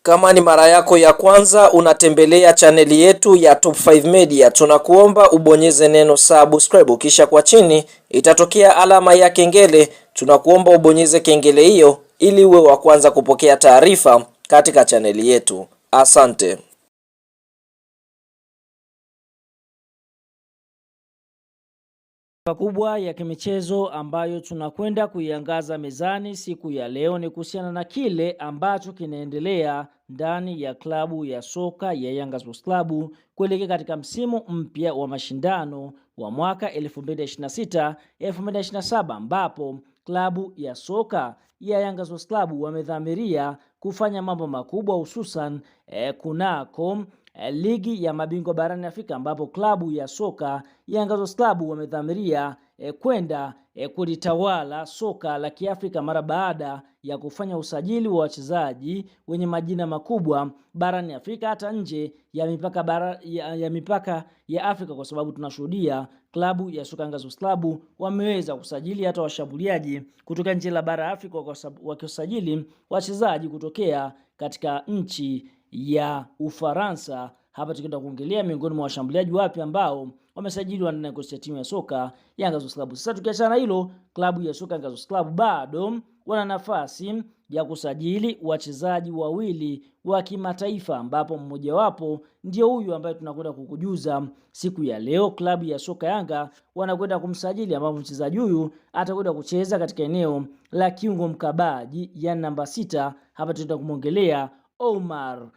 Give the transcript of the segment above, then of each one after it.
Kama ni mara yako ya kwanza unatembelea chaneli yetu ya Top 5 Media, tunakuomba ubonyeze neno subscribe, kisha kwa chini itatokea alama ya kengele. Tunakuomba ubonyeze kengele hiyo ili uwe wa kwanza kupokea taarifa katika chaneli yetu. Asante. Kubwa ya kimichezo ambayo tunakwenda kuiangaza mezani siku ya leo ni kuhusiana na kile ambacho kinaendelea ndani ya klabu ya soka ya Yanga Sports Club kuelekea katika msimu mpya wa mashindano wa mwaka 2026-2027 ambapo klabu ya soka ya Yanga Sports Club wamedhamiria kufanya mambo makubwa, hususan kunako ligi ya mabingwa barani Afrika ambapo klabu ya soka Yanga Sports Club wamedhamiria kwenda kulitawala soka la Kiafrika mara baada ya kufanya usajili wa wachezaji wenye majina makubwa barani Afrika hata nje ya mipaka ya Afrika, kwa sababu tunashuhudia klabu ya soka Yanga Sports Club wameweza kusajili hata washambuliaji kutoka nje la bara Afrika, wakisajili wachezaji kutokea katika nchi ya Ufaransa. Hapa tukienda kuongelea miongoni mwa washambuliaji wapi ambao wamesajiliwa ndani ya kikosi cha timu ya soka Yanga Sports Club. Sasa tukiachana hilo, klabu ya soka Yanga Sports Club bado wana nafasi ya kusajili wachezaji wawili wa kimataifa, ambapo mmoja wapo ndio huyu ambaye tunakwenda kukujuza siku ya leo. Klabu ya soka Yanga wanakwenda kumsajili, ambapo mchezaji huyu atakwenda kucheza katika eneo la kiungo mkabaji, yani namba 6. Hapa tutaenda kumongelea Omar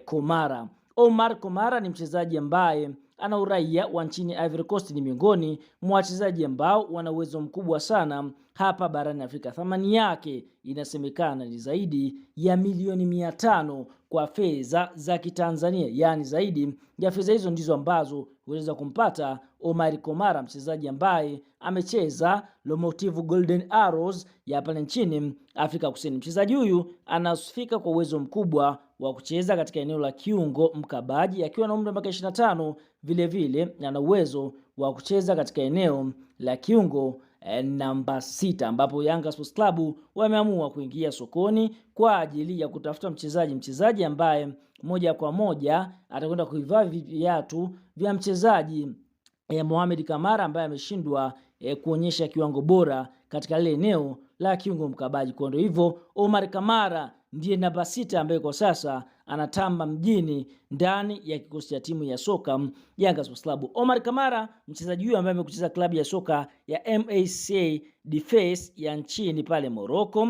Komara. Omar Komara ni mchezaji ambaye ana uraia wa nchini Ivory Coast. Ni miongoni mwa wachezaji ambao wana uwezo mkubwa sana hapa barani Afrika. Thamani yake inasemekana ni zaidi ya milioni 500 kwa fedha za Kitanzania, yani zaidi ya fedha hizo ndizo ambazo huweza kumpata Omar Komara, mchezaji ambaye amecheza Lomotiv Golden Arrows ya pale nchini Afrika Kusini. Mchezaji huyu anasifika kwa uwezo mkubwa wa kucheza katika eneo la kiungo mkabaji akiwa na umri wa miaka 25. Vile vile ana uwezo wa kucheza katika eneo la kiungo namba 6, ambapo Yanga Sports Club wameamua kuingia sokoni kwa ajili ya kutafuta mchezaji ambaye moja kwa moja atakwenda kuivaa viatu vya mchezaji Mohamed Kamara ambaye ameshindwa kuonyesha kiwango bora katika ile eneo la kiungo mkabaji. Kwa hivyo Omar Kamara ndiye namba 6 ambaye kwa sasa anatamba mjini ndani ya kikosi cha timu ya soka Yanga Sports Club. Omar Kamara, mchezaji huyu ambaye amekucheza klabu ya soka ya MAC Defense ya nchini pale Morocco,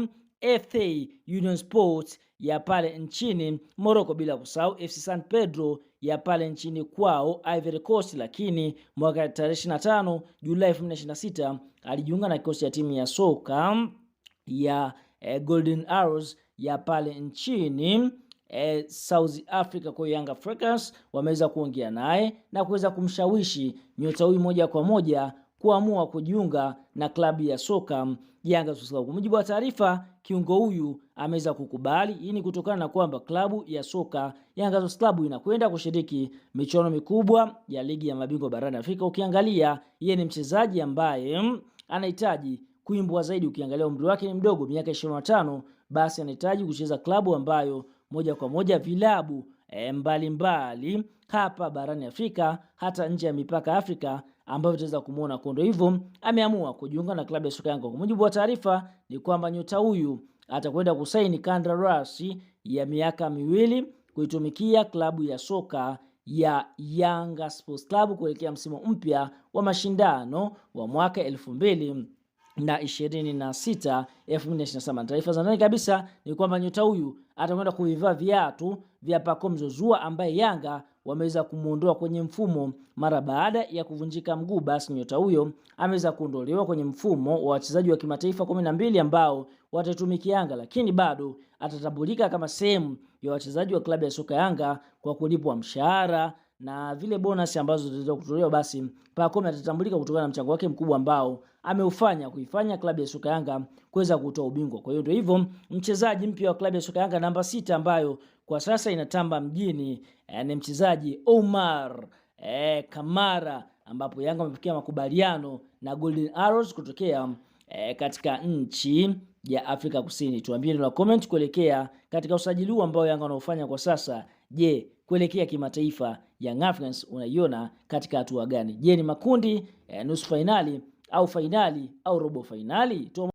FA Union Sports ya pale nchini Morocco, bila kusahau FC San Pedro ya pale nchini kwao Ivory Coast, lakini mwaka 25 Julai 2026 alijiunga na kikosi cha timu ya soka ya Golden Arrows ya pale nchini South Africa. Kwa Young Africans wameweza kuongea naye na kuweza kumshawishi nyota huyu moja kwa moja kuamua kujiunga na klabu ya soka Yanga Sports Club. Kwa mujibu wa taarifa, kiungo huyu ameweza kukubali. Hii ni kutokana na kwamba klabu ya soka Yanga Sports Club inakwenda kushiriki michuano mikubwa ya ligi ya mabingwa barani Afrika. Ukiangalia yeye ni mchezaji ambaye anahitaji kuimbwa zaidi. Ukiangalia umri wake ni mdogo, miaka 25, basi anahitaji kucheza klabu ambayo moja kwa moja vilabu mbalimbali hapa barani Afrika hata nje ya mipaka Afrika ambavyo tutaweza kumuona kondo. Hivyo ameamua kujiunga na klabu ya soka Yanga. Kwa mujibu wa taarifa ni kwamba nyota huyu atakwenda kusaini kandarasi ya miaka 2 kuitumikia klabu ya soka ya Yanga Sports Club kuelekea msimu mpya wa mashindano wa mwaka 2026-2027. Taarifa za ndani kabisa ni kwamba nyota huyu atakwenda kuivaa viatu vya Pacome Zouzoua ambaye Yanga wameweza kumuondoa kwenye mfumo mara baada ya kuvunjika mguu. Basi nyota huyo ameweza kuondolewa kwenye mfumo wa wachezaji wa kimataifa 12 ambao watatumikia Yanga, lakini bado atatambulika kama sehemu ya wachezaji wa klabu ya soka Yanga kwa kulipwa mshahara na vile bonus ambazo zitaweza kutolewa. Basi Pacome atatambulika kutokana na mchango wake mkubwa ambao ameufanya kuifanya klabu ya soka Yanga kuweza kutoa ubingwa. Kwa hiyo ndio hivyo, mchezaji mpya wa klabu ya soka Yanga namba 6 ambayo kwa sasa inatamba mjini ni mchezaji Omar Kamara, ambapo Yanga wamefikia makubaliano na Golden Arrows kutokea katika nchi ya Afrika Kusini. Tuambie na comment kuelekea katika usajili huu ambao Yanga wanaofanya kwa sasa. Je, kuelekea kimataifa Young Africans unaiona katika hatua gani? Je, ni makundi, nusu finali au finali au robo finali?